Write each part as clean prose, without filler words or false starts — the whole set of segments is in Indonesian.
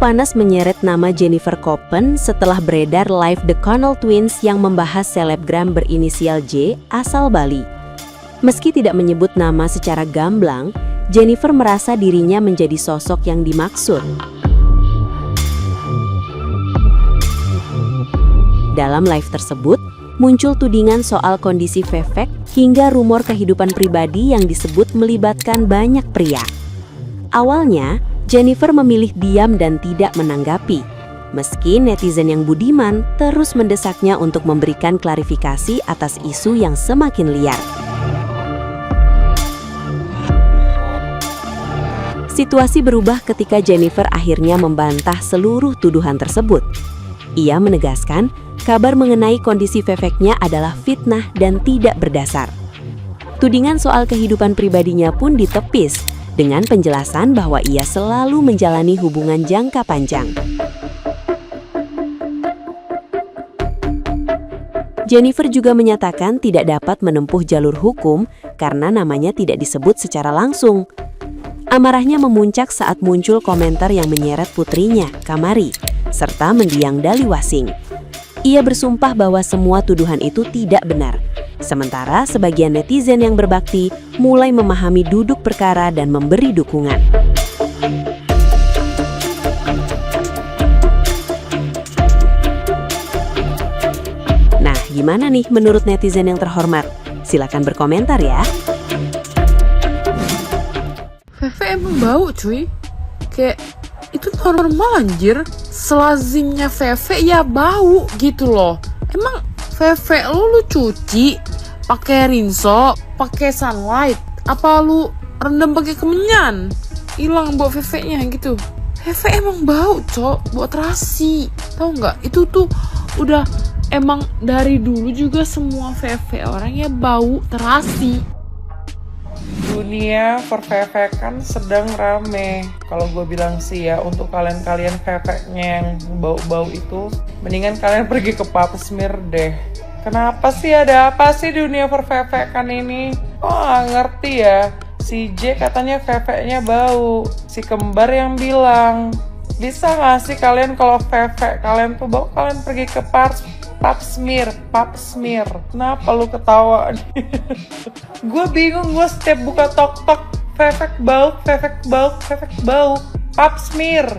panas menyeret nama Jennifer Koppen setelah beredar live The Connell Twins yang membahas selebgram berinisial J asal Bali. Meski tidak menyebut nama secara gamblang, Jennifer merasa dirinya menjadi sosok yang dimaksud. Dalam live tersebut, muncul tudingan soal kondisi Vivek hingga rumor kehidupan pribadi yang disebut melibatkan banyak pria. Awalnya, Jennifer memilih diam dan tidak menanggapi, meski netizen yang budiman terus mendesaknya untuk memberikan klarifikasi atas isu yang semakin liar. Situasi berubah ketika Jennifer akhirnya membantah seluruh tuduhan tersebut. Ia menegaskan kabar mengenai kondisi Viveknya adalah fitnah dan tidak berdasar. Tudingan soal kehidupan pribadinya pun ditepis dengan penjelasan bahwa ia selalu menjalani hubungan jangka panjang. Jennifer juga menyatakan tidak dapat menempuh jalur hukum karena namanya tidak disebut secara langsung. Amarahnya memuncak saat muncul komentar yang menyeret putrinya, Kamari, serta mendiang Dali Wasing. Ia bersumpah bahwa semua tuduhan itu tidak benar. Sementara sebagian netizen yang berbakti mulai memahami duduk perkara dan memberi dukungan. Nah, gimana nih menurut netizen yang terhormat? Silakan berkomentar ya. Veve emang bau cuy. Kayak itu normal anjir. Selazimnya Veve ya bau gitu loh. Emang Veve lu cuci pakai rinso, pakai sunlight, apa lu rendam pakai kemenyan? Hilang bau Veve-nya gitu. Veve emang bau, cok, bau terasi. Tahu nggak? Itu tuh udah emang dari dulu juga semua Veve orangnya bau terasi. Dunia pervevekan sedang rame. Kalau gue bilang sih ya, untuk kalian-kalian veveknya yang bau-bau itu, mendingan kalian pergi ke pap smear deh. Kenapa sih, ada apa sih dunia pervevekan ini? Oh, gak ngerti ya. Si J katanya veveknya bau. Si kembar yang bilang. Bisa gak sih kalian kalau vevek kalian tuh bau, kalian pergi ke pap smear. Kenapa lu ketawa? Gue bingung, gue setiap buka tok-tok vevek bau. Pap smear.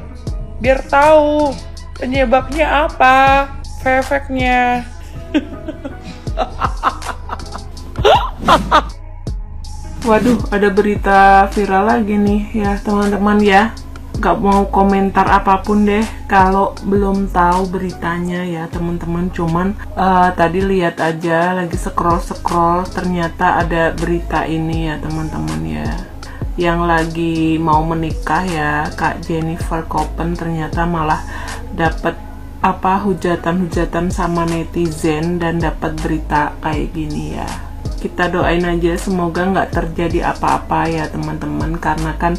Biar tahu penyebabnya apa veveknya. Waduh, ada berita viral lagi nih ya teman-teman ya. Gak mau komentar apapun deh kalau belum tahu beritanya ya teman-teman. Cuman tadi lihat aja lagi scroll ternyata ada berita ini ya teman-teman ya. Yang lagi mau menikah ya Kak Jennifer Koppen ternyata malah dapat hujatan-hujatan sama netizen dan dapat berita kayak gini ya. Kita doain aja semoga nggak terjadi apa-apa ya teman-teman, karena kan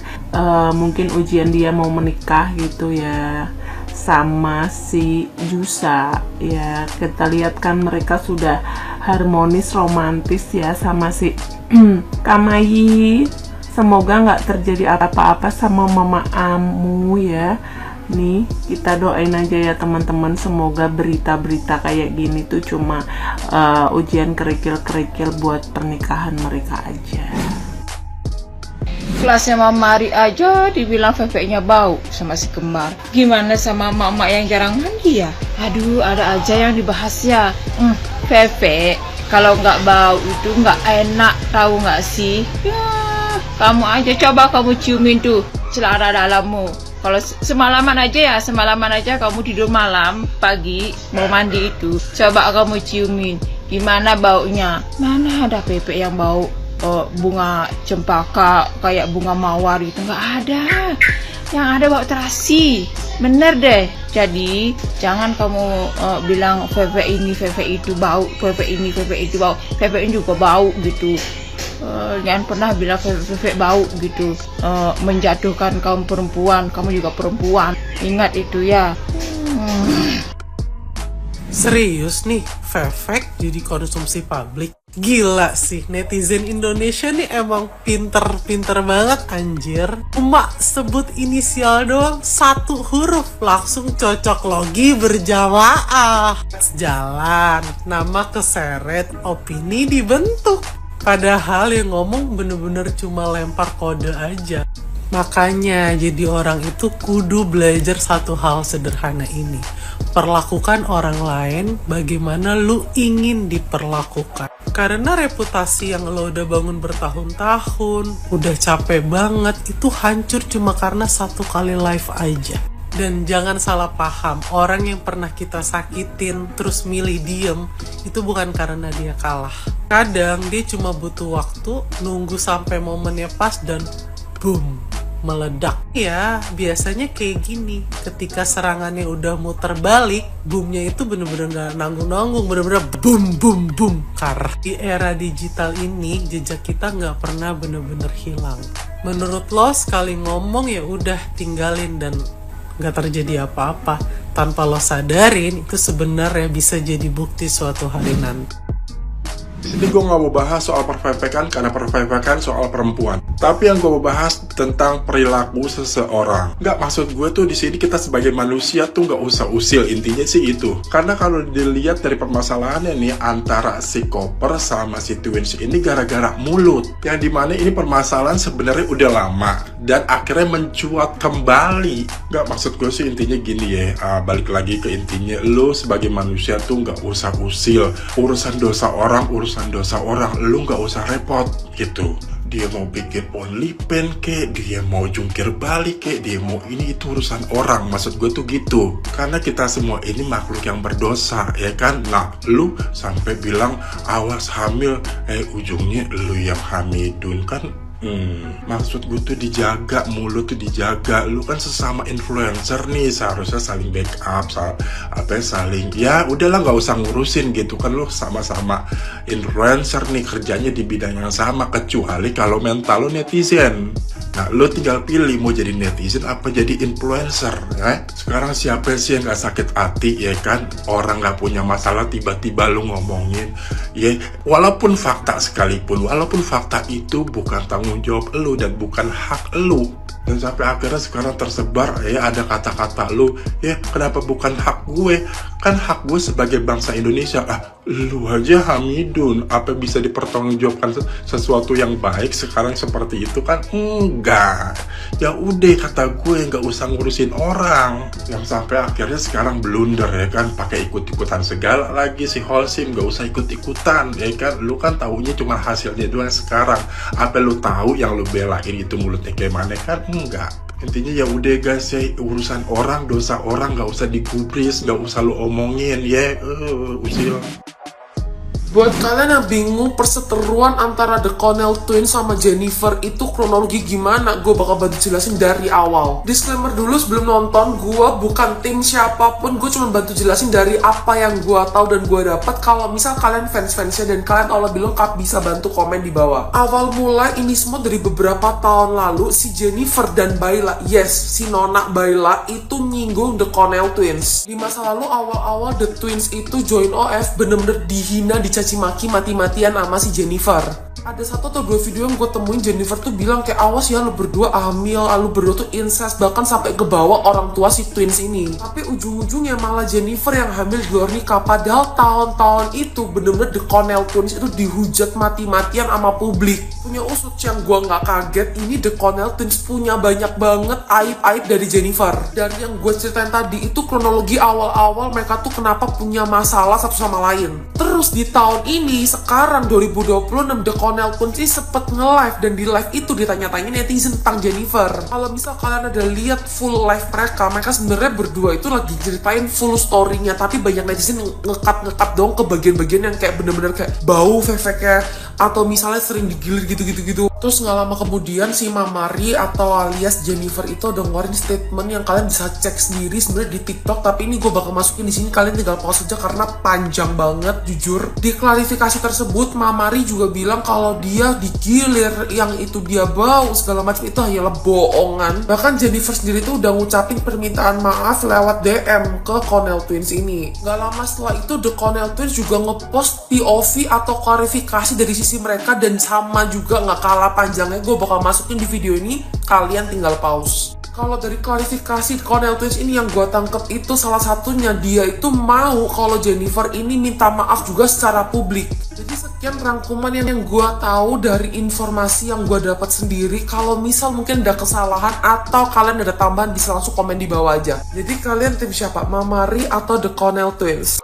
mungkin ujian dia mau menikah gitu ya sama si Jusa ya. Kita lihat kan mereka sudah harmonis romantis ya sama si Kamayi. Semoga nggak terjadi apa-apa sama Mama Amu ya. Nih, kita doain aja ya teman-teman, semoga berita-berita kayak gini tuh cuma ujian kerikil-kerikil buat pernikahan mereka aja. Kelasnya Mama Ari aja dibilang Veve-nya bau sama si kembar. Gimana sama mama yang jarang mandi ya? Aduh, ada aja yang dibahas ya. Veve, kalau nggak bau itu nggak enak, tahu nggak sih? Ya, kamu aja coba kamu ciumin tuh celana dalammu. Kalau semalaman aja kamu tidur malam, pagi mau mandi itu, coba kamu ciumin, gimana baunya? Mana ada Pepe yang bau bunga cempaka kayak bunga mawar itu, nggak ada. Yang ada bau terasi, bener deh. Jadi jangan kamu bilang Pepe ini Pepe itu bau, Pepe ini Pepe itu bau, Pepe ini juga bau gitu. Jangan pernah bilang Veve bau gitu, menjatuhkan kaum perempuan, kamu juga perempuan, ingat itu ya. Serius nih, Vivek jadi konsumsi publik? Gila sih, netizen Indonesia nih emang pinter-pinter banget anjir. Cuma sebut inisial doang, 1 huruf langsung cocok logi berjamaah. Jalan, nama keseret, opini dibentuk. Padahal yang ngomong bener-bener cuma lempar kode aja. Makanya jadi orang itu kudu belajar satu hal sederhana ini. Perlakukan orang lain bagaimana lu ingin diperlakukan. Karena reputasi yang lo udah bangun bertahun-tahun, udah capek banget, itu hancur cuma karena 1 kali live aja. Dan jangan salah paham, orang yang pernah kita sakitin terus milih diem, itu bukan karena dia kalah. Kadang dia cuma butuh waktu, nunggu sampai momennya pas dan boom, meledak. Ya, biasanya kayak gini. Ketika serangannya udah muter balik, boomnya itu bener-bener gak nanggung-nanggung, bener-bener boom, boom, boom. Karena di era digital ini, jejak kita gak pernah bener-bener hilang. Menurut lo, sekali ngomong ya udah tinggalin dan gak terjadi apa-apa. Tanpa lo sadarin, itu sebenarnya bisa jadi bukti suatu hari nanti. Di sini gue nggak mau bahas soal perfekan karena perfekan soal perempuan. Tapi yang gue mau bahas tentang perilaku seseorang. Nggak, maksud gue tuh di sini kita sebagai manusia tuh nggak usah usil, intinya sih itu. Karena kalau dilihat dari permasalahannya nih antara si Koper sama si Twins ini gara-gara mulut. Yang dimana ini permasalahan sebenarnya udah lama dan akhirnya mencuat kembali. Nggak, maksud gue sih intinya gini ya. Balik lagi ke intinya, lo sebagai manusia tuh nggak usah usil. Urusan dosa orang, lu nggak usah repot gitu. Dia mau bikin OnlyFans kek, dia mau jungkir balik kek, dia mau ini, itu urusan orang. Maksud gue tuh gitu. Karena kita semua ini makhluk yang berdosa, ya kan? Nah, lu sampai bilang awas hamil, ujungnya lu yang hamidun kan? Maksud gue tuh dijaga, mulut tuh dijaga. Lu kan sesama influencer nih, seharusnya saling backup, saling, ya udahlah nggak usah ngurusin gitu kan. Lu sama-sama influencer nih, kerjanya di bidang yang sama, kecuali kalau mental lu netizen. Nah, lu tinggal pilih mau jadi netizen apa jadi influencer, ya? Sekarang siapa sih yang gak sakit hati, ya kan? Orang gak punya masalah tiba-tiba lu ngomongin, ya, walaupun fakta sekalipun, walaupun fakta itu bukan tanggung jawab lu dan bukan hak lu. Dan sampai akhirnya sekarang tersebar, ya ada kata-kata lu, ya kenapa bukan hak gue? Kan hak gue sebagai bangsa Indonesia. Lu aja hamidun, apa bisa dipertanggungjawabkan sesuatu yang baik sekarang seperti itu kan? Enggak. Ya udah, kata gue nggak usah ngurusin orang. Yang sampai akhirnya sekarang blunder, ya kan, pakai ikut-ikutan segala lagi si Holcim, nggak usah ikut-ikutan, ya kan? Lu kan taunya cuma hasilnya doang sekarang. Apa lu tahu yang lu belain itu mulutnya kayak mana kan? Enggak. Intinya ya udah guys, ya urusan orang, dosa orang nggak usah digubris, nggak usah lu omongin, ya usil. Buat kalian yang bingung perseteruan antara The Connell Twins sama Jennifer itu kronologi gimana, gue bakal bantu jelasin dari awal. Disclaimer dulu sebelum nonton, gue bukan tim siapapun, gue cuma bantu jelasin dari apa yang gue tahu dan gue dapat. Kalau misal kalian fans-fansnya dan kalian Allah bilang lengkap, bisa bantu komen di bawah. Awal mulai ini semua dari beberapa tahun lalu, si Jennifer dan Bayla, yes, si Nona Bayla itu nyinggung The Connell Twins. Di masa lalu awal-awal The Twins itu join OF bener-bener dihina, dicaci maki mati-matian sama si Jennifer. Ada 1 atau 2 video yang gue temuin Jennifer tuh bilang kayak awas ya lu berdua hamil, lu berdua tuh incest, bahkan sampai ke bawah orang tua si Twins ini. Tapi ujung-ujungnya malah Jennifer yang hamil di luar nikah. Padahal tahun-tahun itu bener-bener The Connell Twins itu dihujat mati-matian sama publik. Punya usut yang gue nggak kaget, ini The Connell Twins punya banyak banget aib-aib dari Jennifer. Dari yang gue ceritain tadi itu kronologi awal-awal mereka tuh kenapa punya masalah satu sama lain. Terus di tahun ini, sekarang 2026, The Connell Twins sih sempet nge-live, dan di live itu ditanya-tanya netizen tentang Jennifer. Kalau misal kalian ada lihat full live mereka sebenarnya berdua itu lagi ceritain full story-nya, tapi banyak netizen ngekat dong ke bagian-bagian yang kayak bener-bener kayak bau fefeknya, atau misalnya sering digilir gitu-gitu. Terus nggak lama kemudian si Mamari atau alias Jennifer itu udah ngeluarin statement yang kalian bisa cek sendiri sebenarnya di TikTok, tapi ini gue bakal masukin di sini, kalian tinggal pause aja karena panjang banget jujur. Di klarifikasi tersebut Mamari juga bilang kalau dia digilir, yang itu dia bau segala macam itu hanyalah bohongan. Bahkan Jennifer sendiri tuh udah ngucapin permintaan maaf lewat DM ke Cornell Twins ini. Gak lama setelah itu The Cornell Twins juga ngepost POV atau klarifikasi dari sisi mereka, dan sama juga nggak kalah panjangnya gue bakal masukin di video ini, kalian tinggal pause. Kalau dari klarifikasi Cornell Twins ini yang gue tangkep itu salah satunya dia itu mau kalau Jennifer ini minta maaf juga secara publik. Jadi sekian rangkuman yang gue tahu dari informasi yang gue dapat sendiri. Kalau misal mungkin ada kesalahan atau kalian ada tambahan bisa langsung komen di bawah aja. Jadi kalian tim siapa? Mamari atau The Cornell Twins?